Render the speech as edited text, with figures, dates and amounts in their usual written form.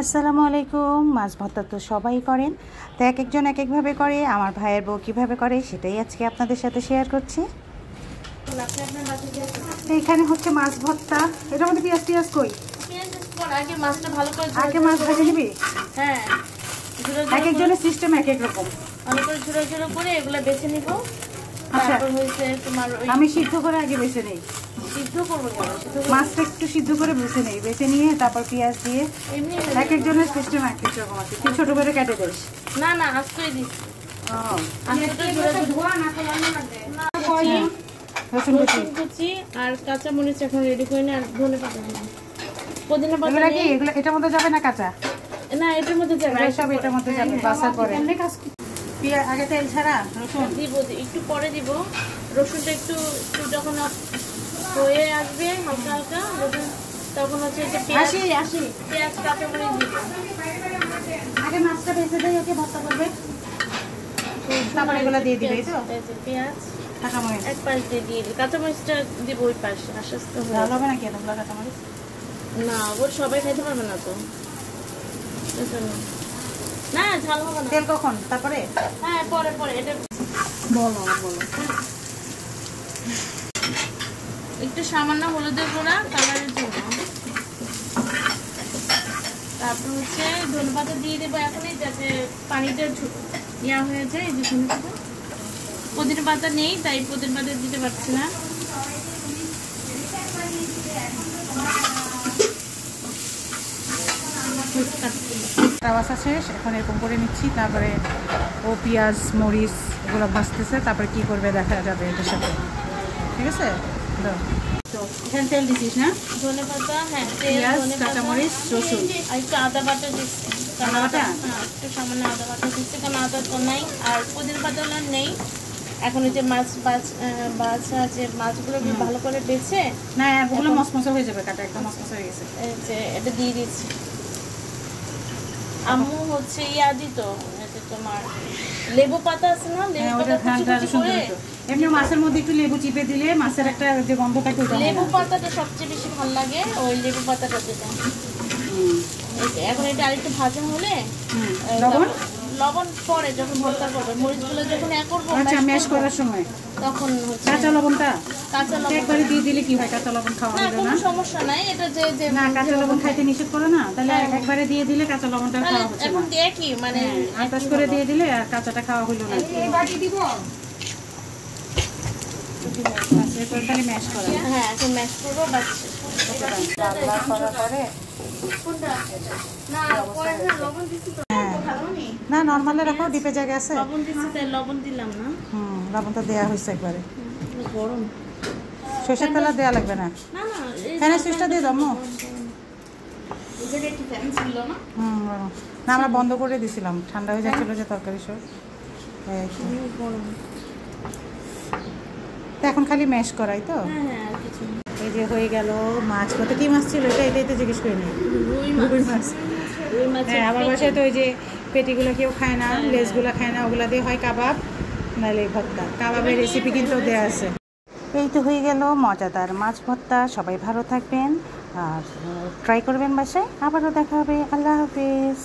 আসসালামু আলাইকুম। মাছ ভর্তা তো সবাই করেন, তো এক একজন এক একভাবে করে। আমার ভাইয়ের বউ কীভাবে করে সেটাই আজকে আপনাদের সাথে শেয়ার করছি। এইখানে হচ্ছে মাছ ভর্তা। এটার মধ্যে পেঁয়াজ টিয়াজ কই? আগে মাছটা ভালো করে আগে মাছ ভেজে নিবি? হ্যাঁ, এক একজনের সিস্টেম এক এক রকম। ভালো করে ঝুড়ো ঝুড়ো করে এগুলো বেছে নিব। আচ্ছা, তারপর হচ্ছে তোমার আমি সিদ্ধ করে আগে বেছে নেই। সিদ্ধ করবো কেন? মাছটা একটু সিদ্ধ করে বেছে নেই, বেছে নিয়ে তারপর পেঁয়াজ দিয়ে। এমনি এক একজনের সিস্টেম এক এক রকম আছে। তুই ছোট করে কেটে দিস? না না, আজকেই দিচ্ছি। রসুন কুচি আর কাঁচা মরিচ এখন রেডি করে না, আর ধনে পাতা পুদিনা পাতা কি এগুলো এটার মধ্যে যাবে না? কাঁচা না, এটার মধ্যে যাবে, সব এটার মধ্যে যাবে। বাসার পরে আগে তেল ছাড়া রসুন দিব, একটু পরে দিব। রসুনটা একটু যখন হয়ে আসবে হালকা হালকা রসুন, তখন হচ্ছে পেঁয়াজ কাঁচামরিচ দিব। আগে মাছটা ভেজে দেয়, ওকে ভর্তা করবে, তারপর এগুলো দিয়ে দিবে। তো পেঁয়াজ কাঁচামরিচ এক পাশ দিয়ে দিয়ে দিই, কাঁচামরিচটা দিব ওই পাশে। আস্তে আস্তে ভালো হবে নাকি এতগুলো কাঁচামরিচ? না, ওর সবাই খাইতে পারবে না তো, না ঝাল হবে না। তেল কখন? তারপরে? হ্যাঁ, পরে পরে। এটা বলো বলো। একটু সামান্য হলুদের গুঁড়া কালারের জন্য, তারপর হচ্ছে ধনেপাতা দিয়ে দেবো এখনই, যাতে পানিটা ইয়া হয়ে যায়। এই যে ধনেপাতা, পুদিনা পাতা নেই তাই পুদিনা পাতা দিতে পারছি না। রাওয়াসা শেষ, এখন এরকম করে নিচ্ছি। তারপরে ও পেঁয়াজ মরিচ এগুলো ভাজতেছে, তারপরে কি করবে দেখা যাবে এটার সাথে। ঠিক আছে, তো এখানে তেল দিছিস না? ধনে পাতা, হ্যাঁ, পেঁয়াজ কাঁচামরিচ রসুন আর একটু আদা বাটা দিচ্ছি। আদা বাটা? হ্যাঁ, একটু সামান্য আদা বাটা দিচ্ছি, কারণ আদা তো নেই আর পুদিনা পাতা নেই। এখন ওই যে মাছ বাছা যে মাছগুলো ভালো করে বেছে, না ওগুলো মসমসে হয়ে যাবে, কাটা একদম মসমসে হয়ে গেছে। এই যে এটা দিয়ে দিচ্ছি। আম্মু হচ্ছে ইয়া দিত, তোমার লেবু পাতা আছে না, লেবু পাতা কুচি করে। এমনি মাছের মধ্যে একটু লেবু চিপে দিলে মাছের একটা যে গন্ধ থাকে ওটা। লেবু পাতাটা সবচেয়ে বেশি ভালো লাগে, ওই লেবু পাতাটা দিতে। এখন এটা আরেকটু ভাজা হলে লবণ পরে যখন ভর্তা করবে, মরিচগুলো যখন করবো ম্যাশ করার সময়, তখন কাঁচা লবণটা কাঁচা লবণ একবারে দিয়ে দিলে কি হয়? কাঁচা লবণ খাওয়া না, হবে কোনো না? সমস্যা নাই। এটা যে না, কাঁচা লবণ খাইতে নিষেধ করে না, তাহলে একবারে দিয়ে দিলে কাঁচা লবণটা খাওয়া হচ্ছে না। এখন দেখি মানে আটাশ করে দিয়ে দিলে আর কাঁচাটা খাওয়া হলো না। এরপর খালি ম্যাশ করা। হ্যাঁ, এখন ম্যাশ করবো। বাস করার পরে না নর্মালে রাখো, ডিপে জায়গা আছে। লবণ দিচ্ছি তাই লবণ দিলাম না। লবণটা দেওয়া হয়েছে একবারে। গরম সরষের তেল দেওয়া লাগবে না? না না, ফ্যানের সুইচটা দিয়ে দাও। না আমরা বন্ধ করে দিছিলাম, ঠান্ডা হয়ে যাচ্ছিল যে তরকারি সব। তো এখন খালি ম্যাশ করাই তো। এই যে হয়ে গেল মাছ। কত কি মাছ ছিল এটা? এটাই তো জিজ্ঞেস করিনি। রুই মাছ। হ্যাঁ, আমার বাসায় তো ওই যে পেটিগুলো কেউ খায় না, লেজগুলো খায় না, ওগুলো দিয়ে হয় কাবাব নাহলে ভর্তা। কাবাবের রেসিপি কিন্তু দেওয়া আছে। এই তো হয়ে গেল মজাদার মাছ ভর্তা। সবাই ভালো থাকবেন আর ট্রাই করবেন বাসায়। আবারও দেখা হবে। আল্লাহ হাফেজ।